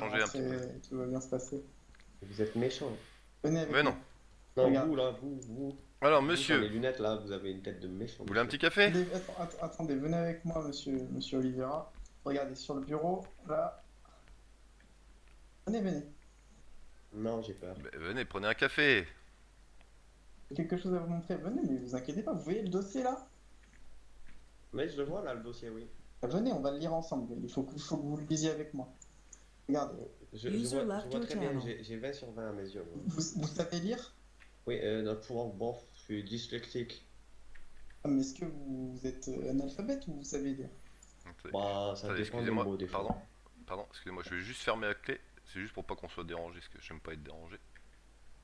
changer un petit peu. tout va bien se passer. Vous êtes méchant. Venez avec Mais non. moi. Non, Regarde. vous là, vous. Alors, Vous, sans monsieur, les lunettes là, vous avez une tête de méchant, vous voulez un monsieur. petit café? Attendez, venez avec moi, monsieur Oliveira. Regardez sur le bureau, là. Venez. Non, j'ai peur. Venez, prenez un café. J'ai quelque chose à vous montrer. Venez, mais vous inquiétez pas. Vous voyez le dossier là? Mais je le vois là, le dossier, oui. Venez, on va le lire ensemble. Il faut que vous le lisiez avec moi. Regardez. Je vois très bien, j'ai 20 sur 20 à mes yeux, moi. Vous savez lire? Oui, pour bon, je suis dyslexique. Ah, mais est-ce que vous êtes analphabète ou vous savez lire? Bah, ça Attendez, dépend des excusez-moi, mots des fois. pardon, excusez-moi, je vais juste fermer la clé. C'est juste pour pas qu'on soit dérangé, parce que j'aime pas être dérangé.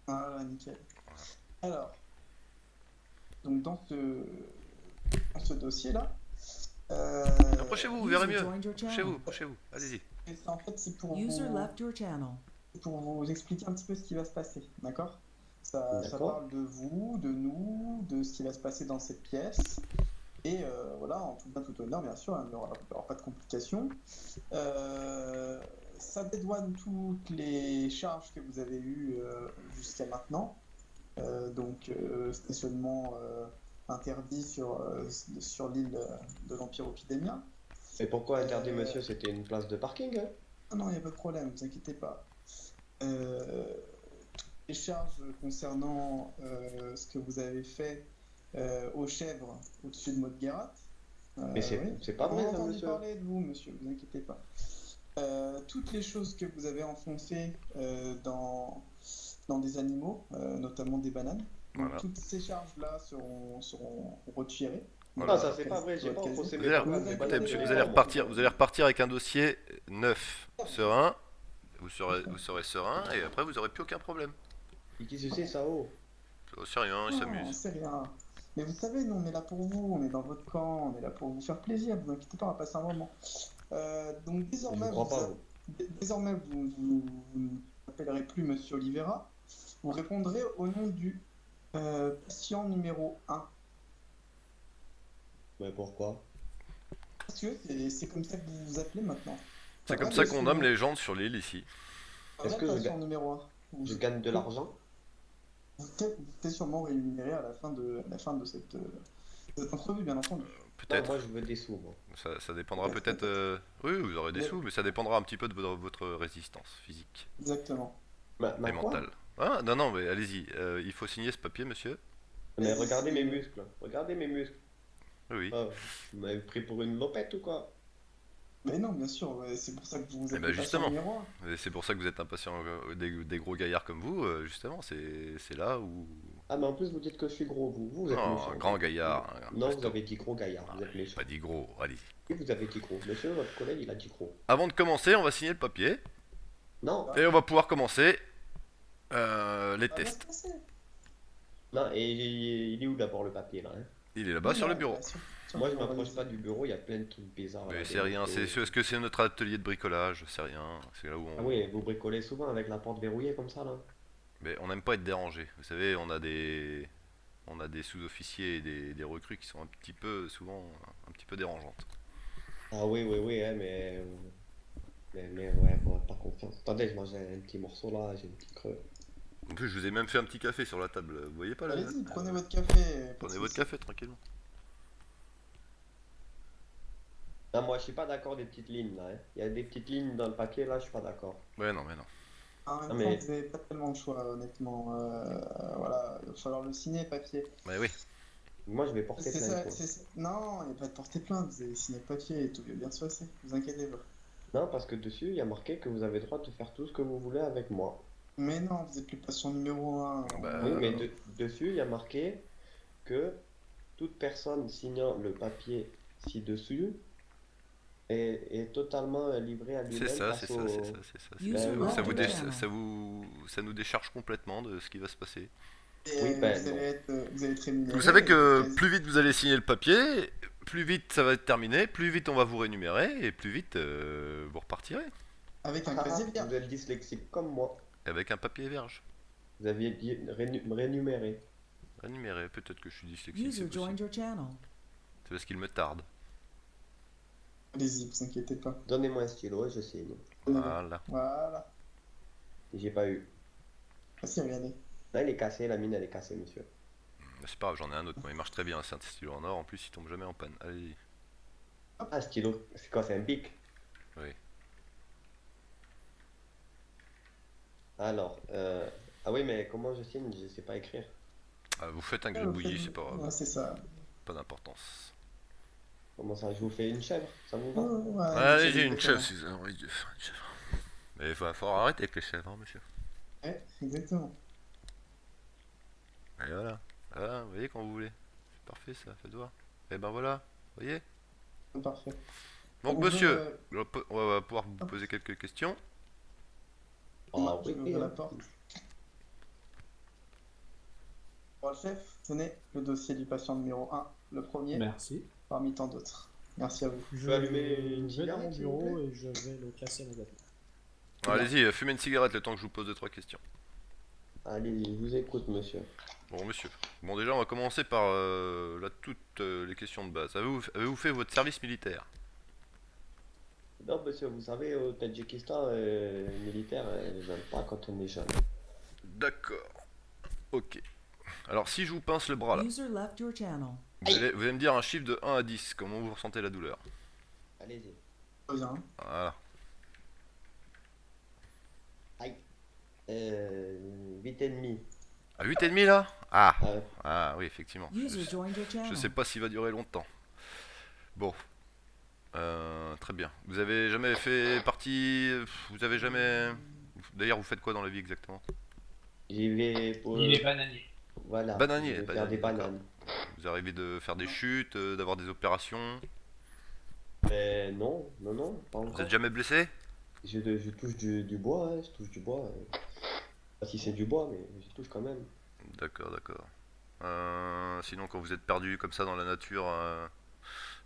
Ah, là, nickel. Alors, donc dans ce dossier-là, euh, Approchez-vous, vous verrez mieux. Approchez-vous, allez-y. en fait, c'est User left your channel. pour vous expliquer un petit peu ce qui va se passer, d'accord? Ça D'accord. parle de vous, de nous, de ce qui va se passer dans cette pièce. Et voilà, en tout bien tout honneur, bien sûr, hein, il n'y aura pas de complications. Ça dédouane toutes les charges que vous avez eues jusqu'à maintenant. Donc, stationnement interdit sur l'île de l'Empire Opidemia. Et pourquoi interdit, monsieur? C'était une place de parking, hein? Ah non, il n'y a pas de problème, ne vous inquiétez pas. Les charges concernant ce que vous avez fait aux chèvres au-dessus de Modguerat. Mais c'est pas vrai, On a ça, entendu monsieur. parler de vous, monsieur, vous inquiétez pas. Toutes les choses que vous avez enfoncées dans des animaux, notamment des bananes. Donc, Voilà. toutes ces charges-là seront retirées. Voilà. Non, ça c'est pas vrai, j'ai pas enfoncé Vous mes allez, bananes, mes écoutez, bananes, monsieur, je les vous allez vends, moi. repartir avec un dossier neuf, serein. Vous serez serein et après vous aurez plus aucun problème. Et qui se sait ça, oh? C'est rien, il Non, s'amuse. c'est rien. Mais vous savez, nous, on est là pour vous, on est dans votre camp, on est là pour vous faire plaisir, vous inquiétez pas, on va passer un moment. Donc Je désormais, vous crois pas, vous. vous ne m'appellerez plus Monsieur Oliveira, vous répondrez au nom du patient numéro 1. Mais pourquoi? Parce que c'est comme ça que vous vous appelez maintenant. C'est comme ça qu'on nomme les gens sur l'île ici. Est-ce Est-ce que je patient gagne- numéro 1. Je gagne de l'argent? Vous êtes sûrement rémunéré à la fin de cette entrevue, bien entendu. Non, Peut-être. moi je veux des sous, moi. Ça dépendra peut-être. Oui, vous aurez des sous, mais ça dépendra un petit peu de votre résistance physique Exactement. Ma et quoi? mentale. Ah, non, mais allez-y. Il faut signer ce papier, monsieur. Mais regardez mes muscles. Regardez mes muscles. Oui. Ah, vous m'avez pris pour une lopette ou quoi? Mais non, bien sûr, ouais, c'est pour ça que vous Eh êtes ben, le patient justement. numéro 1. Et c'est pour ça que vous êtes impatient des gros gaillards comme vous, justement. C'est là où. Ah, mais en plus vous dites que je suis gros, vous êtes Non, méchant. un grand gaillard. Un Non, vous costaud. avez dit gros gaillard, vous êtes J'ai méchant. pas dit gros, allez. Oui, vous avez dit gros. Monsieur, votre collègue, il a dit gros. Avant de commencer, on va signer le papier Non, et on va pouvoir commencer les Ça va tests. se passer. non, et il est où d'abord le papier là, hein? Il est là-bas sur le bureau. Bah, sur Moi le je bureau, m'approche allez-y. pas du bureau, il y a plein de trucs bizarres là, Mais des c'est rien, métaux. est-ce que c'est notre atelier de bricolage? C'est rien, c'est là où Ah on. oui, vous bricolez souvent avec la porte verrouillée comme ça là? Mais on n'aime pas être dérangé. Vous savez, on a des sous-officiers et des recrues qui sont un petit peu, souvent, un petit peu dérangeantes. Ah oui, hein, mais ouais, bon, pas confiance. Attendez, je mange un petit morceau là, j'ai un petit creux. En plus, je vous ai même fait un petit café sur la table. Vous voyez pas là? Allez-y, prenez votre café. pas de Prenez votre soucis. café tranquillement. Non, moi je suis pas d'accord des petites lignes là, hein. Il y a des petites lignes dans le papier là, je suis pas d'accord. Ouais, non, mais non. En même Ah, temps, mais vous n'avez pas tellement de choix, honnêtement. Voilà, il va falloir le signer, papier. Mais oui. moi je vais porter C'est plainte, ça, quoi. non, il n'y a pas de porter plainte, vous avez signé le papier et tout va bien se passer, vous inquiétez pas. Non, parce que dessus il y a marqué que vous avez le droit de faire tout ce que vous voulez avec moi. Mais non, vous êtes le patient numéro 1. Bah, Oui, mais dessus il y a marqué que toute personne signant le papier ci-dessus est totalement livrée à C'est lui-même ça, face c'est ça, au... c'est ça, c'est ça. User Ben, Ça left vous, your ben, channel. ça nous décharge complètement de ce qui va se passer. Et Oui, ben non. vous allez être rémunéré. Vous savez que quasi- plus vite vous allez signer le papier, plus vite ça va être terminé, plus vite on va vous rémunérer et plus vite vous repartirez Avec un Ah, casier vous vierge. êtes dyslexique comme moi. avec un papier vierge. Vous aviez dit rémunéré. Rémunéré, peut-être que je suis dyslexique, c'est User possible. joined your channel. C'est parce qu'il me tarde. Allez-y, vous inquiétez pas. Donnez-moi un stylo et je signe. Voilà. Voilà. J'ai pas eu. Ah si, regardez. Là, il est cassé, la mine, elle est cassée, monsieur. C'est pas grave, j'en ai un autre. Moi, il marche très bien. C'est un stylo en or. En plus, il tombe jamais en panne. Allez. Ah, stylo. C'est quoi, c'est un bic? Oui. Alors, ah oui, mais comment je signe? Je sais pas écrire. Ah, vous faites un Ah, vous gribouillis, faites- c'est pas Ouais, grave. c'est ça. Pas d'importance. Comment ça, je vous fais une chèvre? Ça vous Ouais, va? ouais, Allez, nickel, j'ai une chèvre exactement. si vous avez envie de faire une chèvre. Mais il va falloir arrêter avec les chèvres, hein, monsieur. Ouais, exactement. Et voilà. Voilà, vous voyez quand vous voulez. C'est parfait ça, faites voir. Et ben voilà, vous voyez. Parfait. Donc On monsieur, veut, on va pouvoir vous hop, poser quelques questions. Ah je oui, vais ouvrir la hein. porte. Bon, le chef, tenez le dossier du patient numéro 1, le premier, Merci. parmi tant d'autres. Merci à vous. Je peux allumer une vais dans cigarette, mon s'il vous bureau plaît et je vais le classer négatif. Bien. Allez-y, fumez une cigarette le temps que je vous pose 2-3 questions. Allez, je vous écoute, monsieur. Bon monsieur. Bon déjà on va commencer par toutes les questions de base. Avez-vous fait votre service militaire? Non, monsieur, vous savez, au Tadjikistan, militaire, ils n'aiment pas quand on est jeune. D'accord. Ok. Alors si je vous pince le bras là, User left your channel. vous allez me dire un chiffre de 1 à 10, comment vous ressentez la douleur. Allez-y. Très bien. Voilà. Aïe. 8,5. À 8,5 là? Ah. Ah ouais. Ah oui effectivement. User joined your Je channel. sais pas s'il va durer longtemps. Bon. Très bien. Vous avez jamais fait partie... Vous avez jamais... D'ailleurs vous faites quoi dans la vie exactement? J'y vais pour... Il est bananier. Voilà. Bananier, Je vais faire des bananier, d'accord. bananes. Vous arrivez de faire des chutes, d'avoir des opérations? Mais non, non, non, pas Vous encore. êtes jamais blessé? Je touche du bois, hein, je touche du bois. Pas si c'est du bois, mais je touche quand même. D'accord, d'accord. Sinon, quand vous êtes perdu comme ça dans la nature,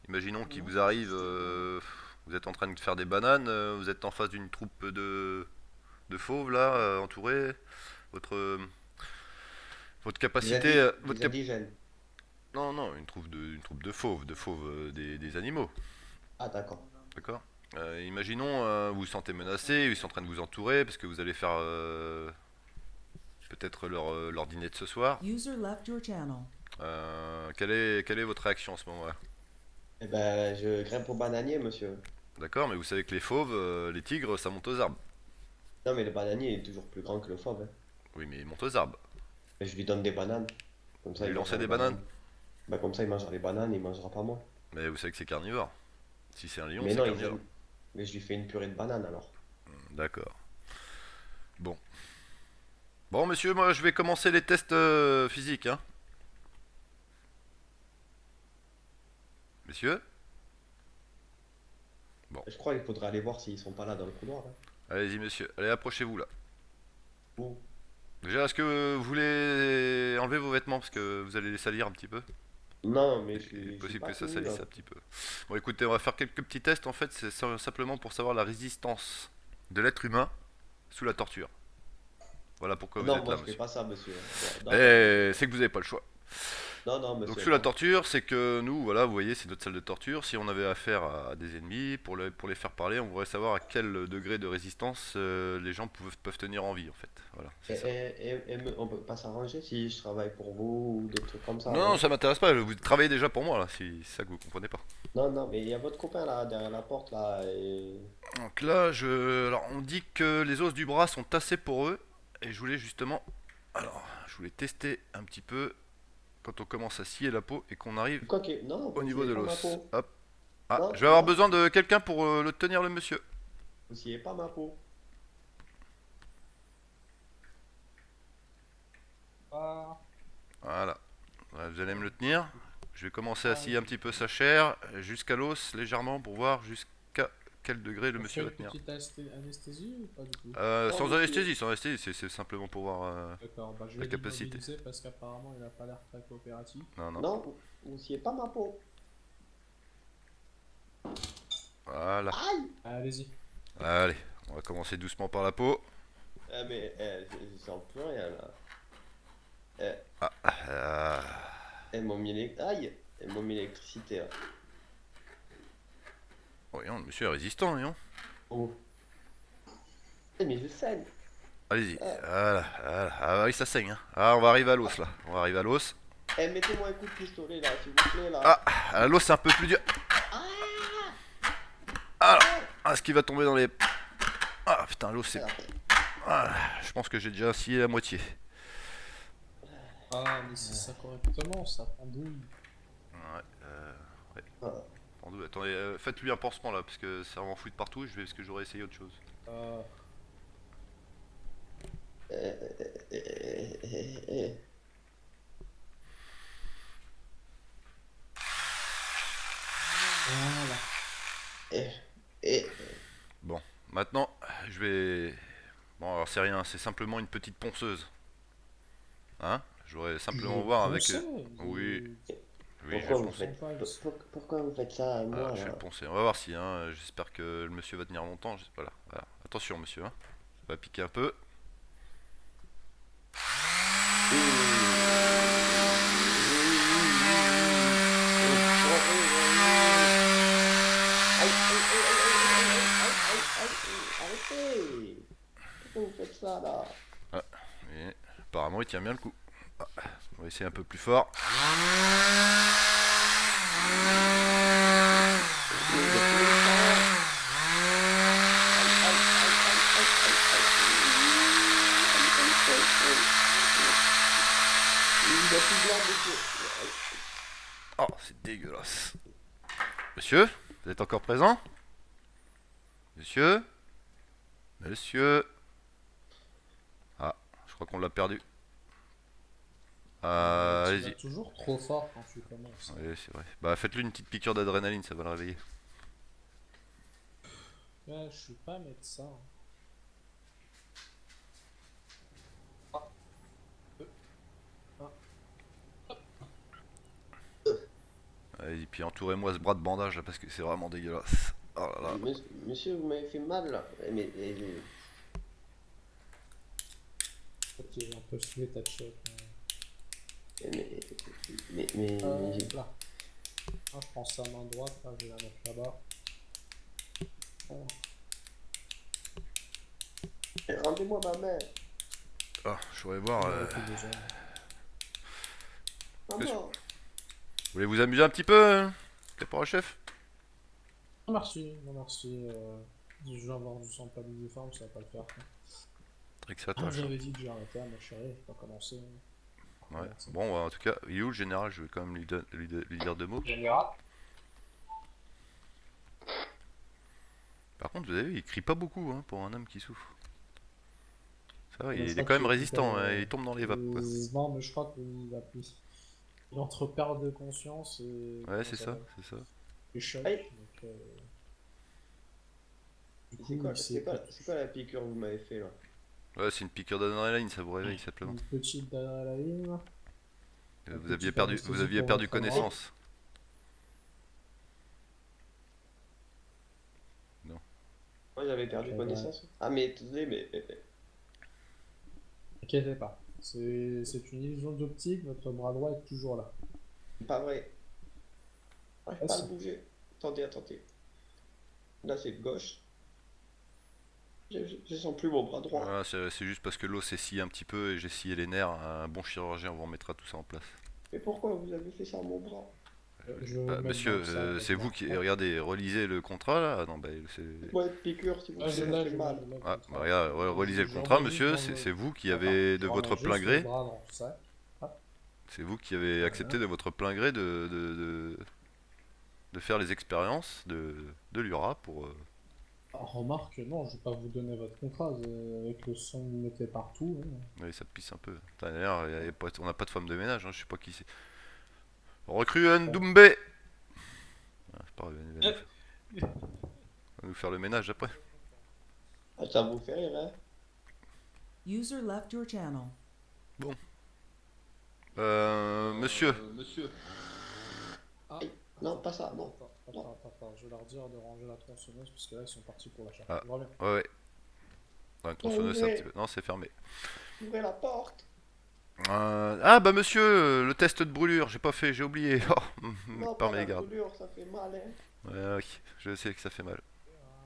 imaginons qu'il vous arrive, vous êtes en train de faire des bananes, vous êtes en face d'une troupe de fauves là, entourés. Votre, votre capacité, Des indigènes. non, non, une troupe de fauves, des animaux, Ah, d'accord. d'accord. Imaginons, vous vous sentez menacé, ils sont en train de vous entourer parce que vous allez faire peut-être leur dîner de ce soir. User left your channel. Quelle est votre réaction à ce moment-là? Eh ben, je grimpe au bananier, monsieur. D'accord, mais vous savez que les fauves, les tigres, ça monte aux arbres. Non, mais le bananier est toujours plus grand que le fauve, hein. Oui, mais ils montent aux arbres. Et je lui donne des bananes. Comme ça, Lui il lancer mangera des les bananes? Bah, comme ça, il mangera les bananes, il mangera pas moi. Mais vous savez que c'est carnivore. Si c'est un lion, Mais c'est non, carnivore. mais je lui fais une purée de bananes alors. D'accord. Bon. Bon, monsieur, moi je vais commencer les tests physiques, hein. Messieurs? Je crois qu'il faudrait aller voir s'ils sont pas là dans le couloir, hein. Allez-y, monsieur. Allez, approchez-vous là. Où? Déjà, est-ce que vous voulez enlever vos vêtements parce que vous allez les salir un petit peu? Non, mais Il je est suis possible pas que ça tout nu, salisse là. un petit peu. Bon, écoutez, on va faire quelques petits tests. En fait, c'est simplement pour savoir la résistance de l'être humain sous la torture. Voilà pourquoi vous Non, êtes moi là, je fais monsieur. pas ça, monsieur. Non, Et c'est que vous n'avez pas le choix. non, non, Donc monsieur. sous la non. torture, c'est que nous, voilà, vous voyez, c'est notre salle de torture. Si on avait affaire à des ennemis, pour les faire parler, on voudrait savoir à quel degré de résistance les gens peuvent tenir en vie, en fait. Voilà, c'est ça. On peut pas s'arranger si je travaille pour vous ou des trucs comme ça, Non, non, ça m'intéresse pas. Vous travaillez déjà pour moi, là, si c'est ça que vous comprenez pas. Non, non, mais il y a votre copain là, derrière la porte là, et... Donc là, alors, on dit que les os du bras sont assez poreux. Et je voulais justement... Alors, je voulais tester un petit peu quand on commence à scier la peau et qu'on arrive Quoi que... Non, au vous niveau sciez de pas ma l'os. peau. Hop. Ah, Non, je vais avoir non. besoin de quelqu'un pour le tenir, le monsieur. Vous sciez pas ma peau. Ah, Voilà. Ouais, vous allez me le tenir. Je vais commencer à scier un petit peu sa chair jusqu'à l'os légèrement pour voir jusqu'à quel degré le on monsieur fait va une tenir. petite anesthésie ou pas du tout? Sans monsieur. anesthésie, c'est simplement pour voir. D'accord, bah je la vais capacité. l'immobiliser parce qu'apparemment il a pas l'air très coopératif. Non, non. Non, vous sciez pas ma peau. Voilà. Aïe! Allez-y. Allez, on va commencer doucement par la peau. Ah, mais je sens plus rien là. Ah, Elles m'ont mis Aïe! Elles m'ont mis l'électricité là. voyons, le monsieur est résistant, voyons. Oh. Mais je saigne. Allez-y. Ah. Voilà, voilà. Ah oui, ça saigne. Hein. Ah, on va arriver à l'os là. On va arriver à l'os. Eh, mettez-moi un coup de pistolet là, s'il vous plaît là. Ah, à l'os c'est un peu plus dur. Ah, Ah, ah, ce qui va tomber dans les. Ah putain, l'os c'est. Alors, Ah, je pense que j'ai déjà scié la moitié. Ah, mais c'est ça correctement, ça pendouille. Ouais. voilà. Attendez, faites-lui un pansement là parce que ça m'en fout de partout. Je vais parce que j'aurais essayé autre chose. Ah, Euh, euh, euh, euh. voilà. Et Bon, maintenant je vais. Bon, alors c'est rien, c'est simplement une petite ponceuse. Hein? Je voudrais simplement voir avec. Oui. Oui, je vais pourquoi le vous poncer. faites pourquoi vous faites ça à Voilà, moi je vais là? le poncer. On va voir si. Hein, j'espère que le monsieur va tenir longtemps. Voilà, voilà. Attention, monsieur. Hein. Ça va piquer un peu. Arrêtez! Pourquoi vous faites ça là? Et apparemment, il tient bien le coup. Ah, on va essayer un peu plus fort. Oh, c'est dégueulasse. Monsieur, vous êtes encore présent? Monsieur? Monsieur? Ah, je crois qu'on l'a perdu. Tu vas Allez-y. toujours trop fort quand tu commences. Oui, c'est vrai. Bah, faites-lui une petite piqûre d'adrénaline, ça va le réveiller. Ouais, je suis pas médecin. Allez-y, puis entourez-moi ce bras de bandage là parce que c'est vraiment dégueulasse. Oh là là. Monsieur, vous m'avez fait mal là. Ok, on peut se ta check. Mais, mais, Là. Ah, je prends sa main droite, là, je vais la mettre là-bas. rendez-moi ma main. Ah, je voudrais voir. Maman. Vous voulez vous amuser un petit peu, caporal-chef? Non, merci, non, merci. Je vais avoir du sang pas d'uniforme, ça va pas le faire. Très que ça tâche. J'avais dit que j'ai arrêté à ma chérie, je vais pas commencer. Ouais. Bon, en tout cas, il est où le général? Je vais quand même lui dire deux mots. Général. Par contre, vous avez vu, il crie pas beaucoup hein, pour un homme qui souffre. Ça va, Je il est crois quand même qu'il résistant, récupère, hein, il tombe dans les vapes. Quoi. Non, mais je crois qu'il a plus. Il est entre perte de conscience et. Ouais, c'est ça, c'est ça. Et choc. Aïe. Donc, du coup, C'est quoi, il s'est c'est quoi la piqûre que vous m'avez fait là? Ouais, c'est une piqûre d'adrénaline, ça vous réveille simplement. une petite d'adrénaline. Vous aviez perdu connaissance. Moi j'avais perdu Ouais. connaissance. Ah mais attendez, mais Inquiétez pas. C'est une illusion d'optique, votre bras droit est toujours là. c'est pas vrai. J'arrive Ah, pas à si. le bouger. Attendez. Là c'est de gauche. Je sens plus mon bras droit. Voilà, c'est juste parce que l'os s'est scié un petit peu et j'ai scié les nerfs. Un bon chirurgien vous remettra tout ça en place. Mais pourquoi vous avez fait ça à mon bras? Je vais Bah, mettre monsieur, dans ça, c'est vous qui. Regardez, relisez le contrat là. Ah, non, bah, c'est. Moi une piqûre si vous Ah, je voulez, l'ai, ça fait je mal. l'ai. Ah, bah, regarde, relisez le contrat, monsieur. C'est vous qui avez, de votre plein gré. C'est vous qui avez accepté de votre plein gré de faire les expériences de l'URA pour. Remarque, non, je vais pas vous donner votre contrat. Avec le son que vous mettez partout. Hein. Oui, ça pisse un peu. D'ailleurs, on n'a pas de femme de ménage, hein, je sais pas qui c'est. Recrue Ndoumbe. Ah, c'est pas grave, il va nous faire le ménage après. Ah, ça vous fait rire, hein? User left your channel. Monsieur. Ah, Non, pas ça, non. Attends, je vais leur dire de ranger la tronçonneuse parce que là ils sont partis pour la charge. Ah. Je reviens. Ouais, ouais. Ouais, tronçonneuse, c'est un petit peu. Non, c'est fermé. Ouvrez la porte. Ah, bah monsieur, le test de brûlure, j'ai pas fait, j'ai oublié. Oh, Non, par pas la mégarde. brûlure, ça fait mal, hein. Ouais, oui, je sais que ça fait mal.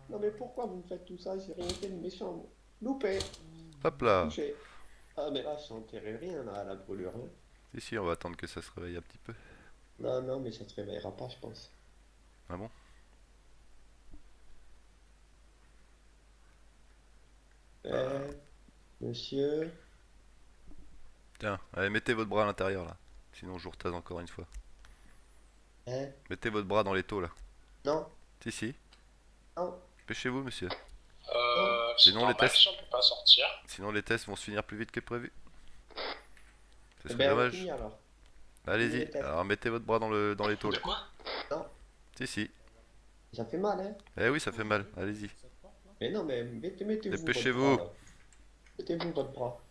Non mais pourquoi vous me faites tout ça? J'ai rien fait de méchant. Loupé. Hop là. Touché. Ah, mais là, je sentirais rien là, à la brûlure. Hein. Si, on va attendre que ça se réveille un petit peu. Non, non, mais ça se réveillera pas, je pense. Ah bon? Euh, monsieur. Tiens, allez, mettez votre bras à l'intérieur là. Sinon, je vous retase encore une fois. Hein? Mettez votre bras dans les taux là. Non, Si. non, Dépêchez-vous, monsieur. non. C'est Sinon, les normal tests. si on peut pas sortir. Sinon, les tests vont se finir plus vite que prévu. Ce Eh serait ben, on dommage. finit alors. Allez-y. les tests. Alors, mettez votre bras dans les taux là. De quoi? Non, Si. ça fait mal, hein? Eh oui, ça fait mal. Allez-y. Mais non, mais mettez-vous votre Dépêchez-vous. bras, là. Mettez-vous votre bras.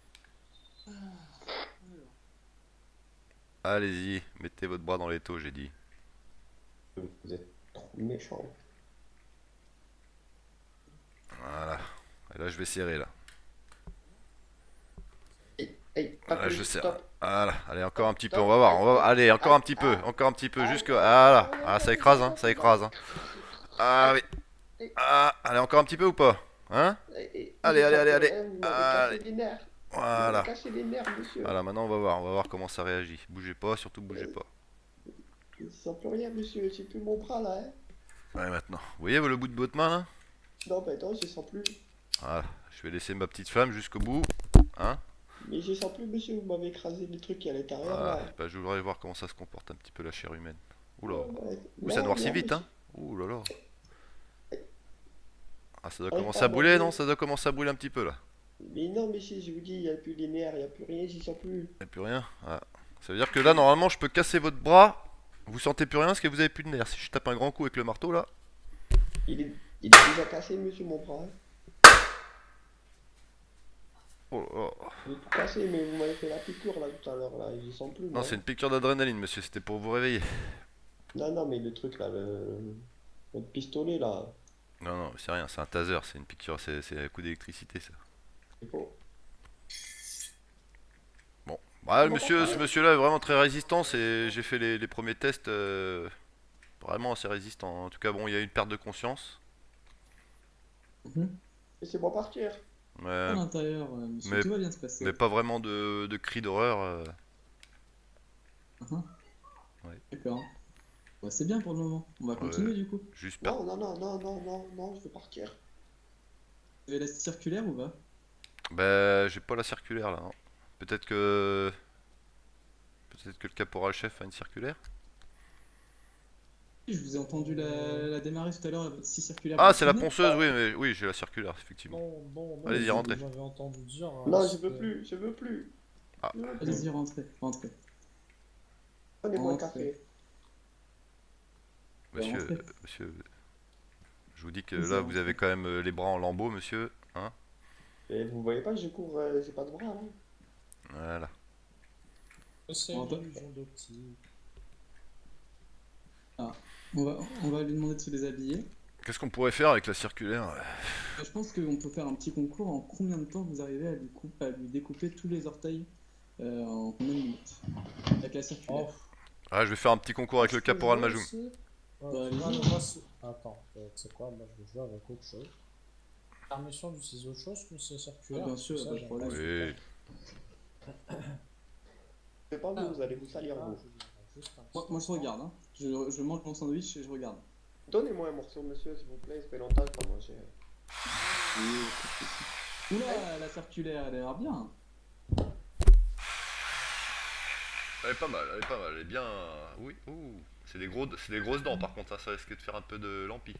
Allez-y. Mettez votre bras dans les taux, j'ai dit. Vous êtes trop méchant. Voilà. Et là, je vais serrer là. Hey, pas Voilà, plus, je serre. stop. Voilà. Allez, encore un petit peu. On va voir. Allez, encore un petit peu. Encore un petit peu. Jusque. Voilà. Ah, ça écrase, hein. Ça écrase, hein. Ah oui. Ah, allez, encore un petit peu ou pas? Hein? Allez, allez. Vous m'avez Allez. cassé les nerfs. Vous Voilà. m'avez cassé les nerfs, monsieur. Voilà, maintenant on va voir. On va voir comment ça réagit. Bougez pas, surtout bougez pas. Je sens plus rien, monsieur. J'ai plus mon bras, là, hein. Ouais, maintenant. Vous voyez le bout de votre main là? Non, bah non, je sens plus. Voilà. Je vais laisser ma petite flamme jusqu'au bout. Hein? Mais je sens plus, monsieur. Vous m'avez écrasé les trucs qui est à l'intérieur, Voilà. là. Bah, je voudrais voir comment ça se comporte un petit peu la chair humaine. Oula. Ouais. Ouh, ça Non, noircit non, vite, monsieur. hein? Ouh là là. Ah, ça doit Ouais, commencer à pardon, brûler, oui. non? Ça doit commencer à brûler un petit peu là. Mais non, monsieur, je vous dis, il n'y a plus les nerfs, il n'y a plus rien, j'y sens plus. Y'a plus rien. Ah. Ça veut dire que là, normalement, je peux casser votre bras. Vous sentez plus rien parce que vous avez plus de nerfs. Si je tape un grand coup avec le marteau là. Il est déjà cassé, monsieur, mon bras. Hein. Oh là là. Il est tout cassé, mais vous m'avez fait la piqûre, là, tout à l'heure, là. J'y sens plus, Non, moi. c'est une piqûre d'adrénaline, monsieur. C'était pour vous réveiller. Non, non, mais le truc, là, le pistolet, là, Non, c'est rien. C'est un taser. C'est une piqûre. C'est un coup d'électricité, ça. c'est faux. Bon. Bah, Bon, monsieur, bah, ce monsieur-là est vraiment très résistant. J'ai fait les premiers tests. Vraiment assez résistant. En tout cas, bon, il y a eu une perte de conscience. Laissez-moi partir. Mais, À l'intérieur, monsieur, mais- tout va bien se passer. mais pas vraiment de cris d'horreur. Ouais. D'accord. Ouais, c'est bien pour le moment. On va continuer du coup. Juste perte. Non, je veux partir. Vous avez la circulaire ou pas? Bah, j'ai pas la circulaire là. Hein. Peut-être que. Peut-être que le caporal-chef a une circulaire. Je vous ai entendu la démarrer tout à l'heure, votre scie circulaire. Ah, vous c'est la vous souvenez ponceuse, oui, mais oui, j'ai la circulaire, effectivement. Non, Allez-y, je- rentrez. J'avais entendu dire. Non, je c'était- veux plus, je veux plus. Ah. Je veux plus. Allez-y, rentrez. Donnez-moi un rentrez. café. Monsieur, rentrez. monsieur, je vous dis que Vas-y, là, rentrez. vous avez quand même les bras en lambeaux, monsieur. Hein? Et vous voyez pas, je cours, j'ai pas de bras, là. Voilà. C'est On une va- illusion d'optique. On va lui demander de se déshabiller. Qu'est-ce qu'on pourrait faire avec la circulaire? Je pense qu'on peut faire un petit concours. En combien de temps vous arrivez à lui découper tous les orteils en combien de minutes? Avec la circulaire. Oh, Ah, je vais faire un petit concours avec le est-ce que caporal je Majoum. vais aussi Bah, Ouais, allez-y. moi, attends, tu sais quoi, moi je vais jouer avec autre chose. Permission d'utiliser autre chose que c'est circulaire. Ah, bien sûr, parce que pas de j'aime problème. Oui. Je sais pas vous allez vous salir, Ah, vous. je dirais juste un Moi, petit moi, je instant. regarde. Hein. Je mange mon sandwich et je regarde. Donnez-moi un morceau, monsieur, s'il vous plaît, ça fait longtemps que j'ai pas mangé. Oula, la circulaire, elle a l'air bien. Elle est pas mal, elle est bien. Oui, ouh. C'est des grosses dents par contre, hein, ça risque de faire un peu de lampi.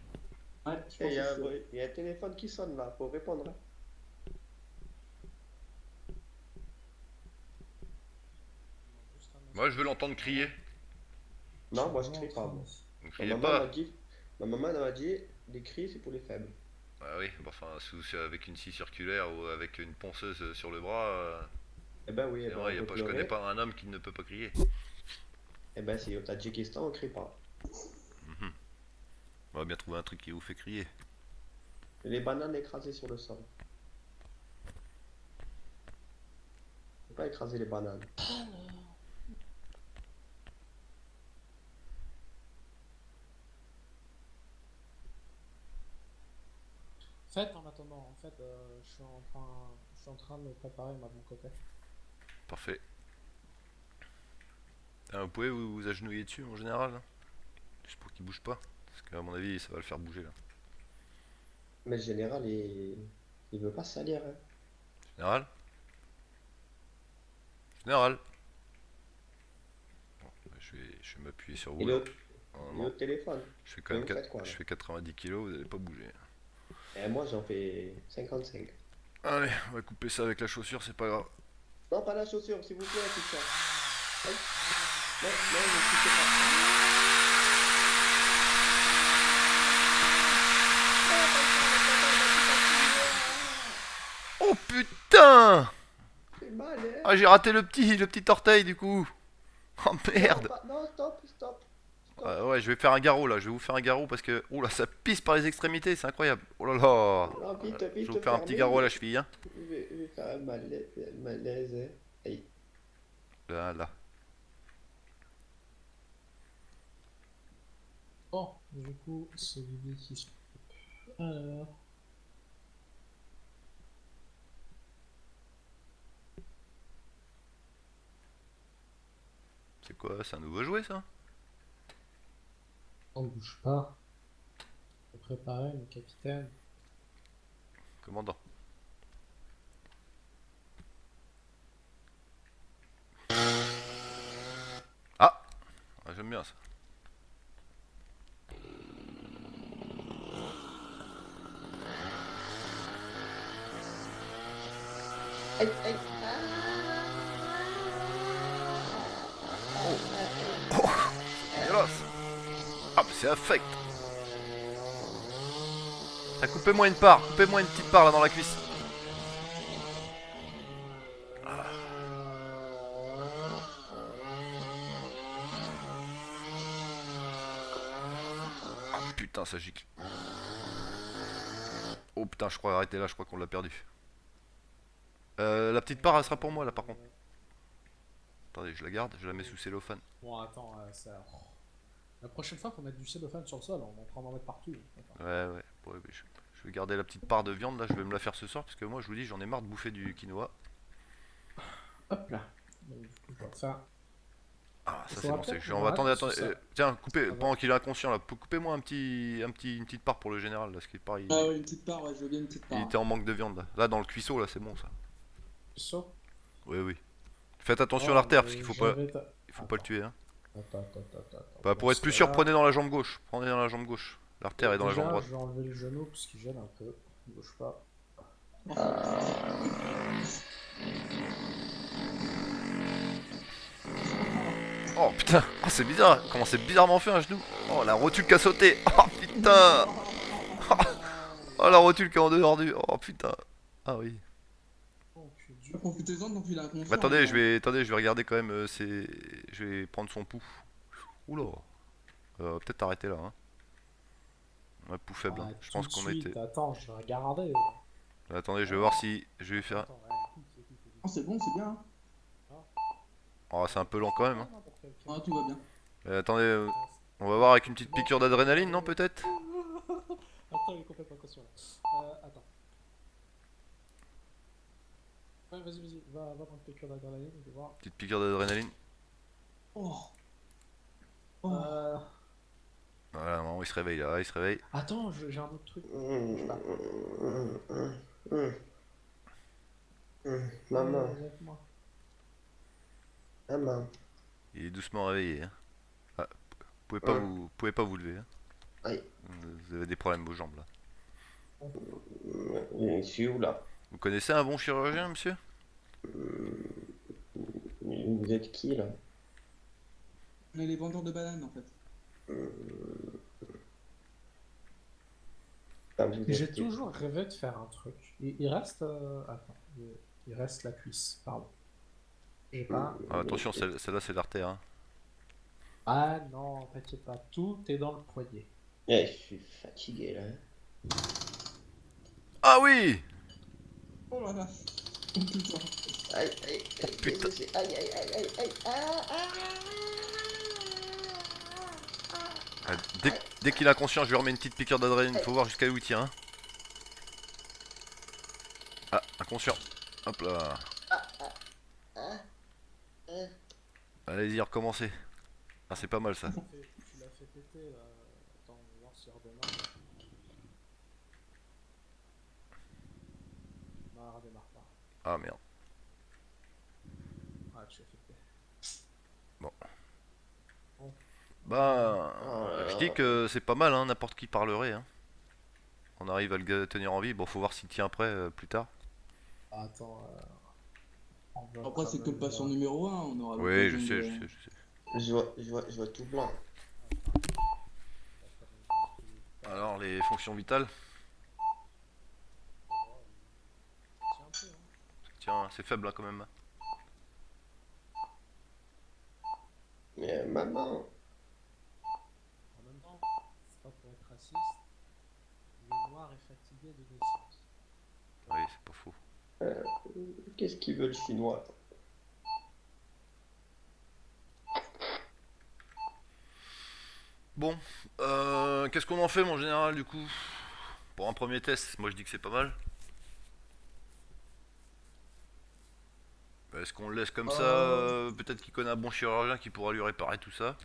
Ouais, je Et pense que il y a un téléphone qui sonne, là, faut répondre. Hein. Juste un instant. Moi, je veux l'entendre crier. Non, moi je crie pas, moi. Ne Ma criez maman pas. m'a dit, les cris c'est pour les faibles. Ah oui, bah, enfin, si c'est avec une scie circulaire ou avec une ponceuse sur le bras, Eh ben oui, eh c'est ben, vrai, on peut je connais pleurer. pas un homme qui ne peut pas crier. Eh ben si au Tadjikistan on crie pas. On va bien trouver un truc qui vous fait crier. Les bananes écrasées sur le sol. Faut pas écraser les bananes. fait, en attendant, je suis en train de me préparer moi de mon côté. Parfait. Vous pouvez vous agenouiller dessus en général, hein, juste pour qu'il bouge pas. Parce qu'à mon avis, ça va le faire bouger là. Mais le général, il veut pas salir, hein. Général. Général. Bon, bah, je vais m'appuyer sur vous Il est là. au, il est au Normalement, téléphone. je fais quand Mais même vous faites quoi, là? je fais 90 kilos, vous allez pas bouger. Et moi, j'en fais 55. Allez, on va couper ça avec la chaussure, c'est pas grave. Non, pas la chaussure, s'il vous plaît, tout ça. Aïe. Non, non, ne touchez pas. Oh putain! C'est mal, hein? Ah, j'ai raté le petit orteil du coup. Oh merde! Non, stop, stop. Stop. Ouais, je vais faire un garrot là, je vais vous faire un garrot parce que. Oh là, ça pisse par les extrémités, c'est incroyable. Oh là là! Non, vite, Je vais vite, vous faire un petit fermez. garrot à la cheville, hein. Je vais faire un malaise, hein. Aïe. Là, là. Bon, du coup, c'est Lily qui se coupe. Alors. C'est quoi? C'est un nouveau jouet ça? On ne bouge pas. Faut préparer, mon capitaine. Commandant. Ah! Ouais, j'aime bien ça. Aïe, aïe. Dégueulasse. Ah, mais c'est affect. Ah, coupez-moi une part, coupez-moi une petite part là dans la cuisse. Ah putain, ça gicle. Oh putain, je crois arrêter là, je crois qu'on l'a perdu. La petite part, elle sera pour moi là par contre. Attendez, je la garde, je la mets sous cellophane. Bon, attends, ça. La prochaine fois, faut mettre du cellophane sur le sol, on est en train d'en mettre partout. Attends. Ouais, mais je vais garder la petite part de viande là, je vais me la faire ce soir parce que moi je vous dis, j'en ai marre de bouffer du quinoa. Hop là. Donc, du coup, je vais faire. Ah, ça Faut c'est bon, rappeler c'est que qu'on attendez, arrête attendez. sur ça. Tiens, coupez, Ça va. pendant qu'il est inconscient là, coupez-moi une petite part pour le général là, ce qui est pareil. Ah ouais, une petite part, ouais, je veux bien une petite Il part. était en manque de viande là. Là dans le cuisseau là, c'est bon ça. Saut. Oui, oui. Faites attention à Oh, l'artère mais parce qu'il faut pas, j'avais il faut pas le tuer. Hein. Attends. Bah, pour être plus sûr, prenez dans la jambe gauche. Prenez dans la jambe gauche. L'artère est dans la jambe droite. Je vais enlever le genou parce qu'il gêne un peu. Il bouge pas. Oh putain, oh, c'est bizarre. Comment c'est bizarrement fait un genou. Oh la rotule qui a sauté. Oh putain. Oh la rotule qui est en dehors du. Oh putain. Ah oui. Donc, Profitez-en donc il a inconscient. Bah, attendez, je vais regarder quand même. Je vais prendre son pouls. Oula. Peut-être arrêter là. Hein. Ouais, pouls faible. Hein. Je pense qu'on a été. Attends, je vais regarder. Attendez, je vais voir si je vais lui faire. Attends, ouais, écoute. Oh, c'est bon, c'est bien. Hein. Oh, c'est un peu lent quand même. Hein. Ah, tout va bien. Attendez, on va voir avec une petite piqûre d'adrénaline, non peut-être? Attends, il est complètement conscient là. Attends. Ouais, vas-y, va prendre une piqûre d'adrénaline, on va voir. Petite piqûre d'adrénaline. Oh. Oh. Voilà, non, il se réveille là, il se réveille. Attends, j'ai un autre truc. Maman, Avec moi. maman. Il est doucement réveillé. Hein. Ah, vous pouvez pas vous lever. Hein. Aïe. Vous avez des problèmes aux jambes là. Je suis où là? Vous connaissez un bon chirurgien, monsieur? Vous êtes qui là? On est les vendeurs de bananes en fait. Ah, vous êtes J'ai qui? toujours rêvé de faire un truc. Il reste. Attends, il reste la cuisse, pardon. J'ai pas. Ah, attention, celle-là c'est l'artère. Hein. Ah non, t'inquiète pas, tout est dans le poignet. Eh, je suis fatigué là. Ah oui! Oh la vache. Oh putain. Aïe, aïe, aïe, putain. aïe, aïe, aïe, aïe, aïe, Ah, dès qu'il est inconscient, je lui remets une petite piqûre d'adrénaline. Faut voir jusqu'à où il tient. Hein. Inconscient. Hop là. Allez-y, recommencez. Ah, c'est pas mal ça. Tu l'as fait péter là. Attends, on va voir si redémarre. Non, elle redémarre pas. Ah merde. Ah, tu l'as fait péter. Bah, Oh là je là. dis que c'est pas mal, hein, n'importe qui parlerait. Hein. On arrive à le tenir en vie. Bon, faut voir s'il tient après plus tard. Ah, attends. On va Après, quand c'est que le même, patient numéro 1, on aura Oui, je l'occasion sais, de... je sais, je sais. Je vois tout blanc. Alors, les fonctions vitales. Tiens un peu, hein. Tiens, c'est faible hein, quand même. Mais maman, En même temps, c'est pas pour être raciste. Il est noir et fatigué de naissance. Oui, c'est pas faux. qu'est-ce qu'il veut le chinois? Bon, qu'est-ce qu'on en fait, mon général, du coup? Pour un premier test, moi je dis que c'est pas mal. Est-ce qu'on le laisse comme ça peut-être qu'il connaît un bon chirurgien qui pourra lui réparer tout ça.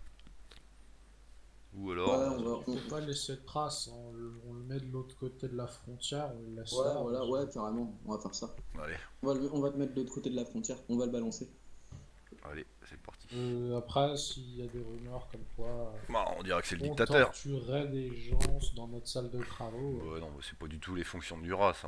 Ou alors... Ouais, on va... Il faut pas laisser de traces. On le met de l'autre côté de la frontière. On le laisse Ouais, là. voilà, ouais, carrément, on va faire ça. Allez, On va te mettre de l'autre côté de la frontière, on va le balancer. allez, c'est parti. Après, s'il y a des rumeurs comme quoi Bah, on dirait que c'est le on dictateur. torturerait des gens dans notre salle de travaux. Ouais, non, c'est pas du tout les fonctions du rat, ça.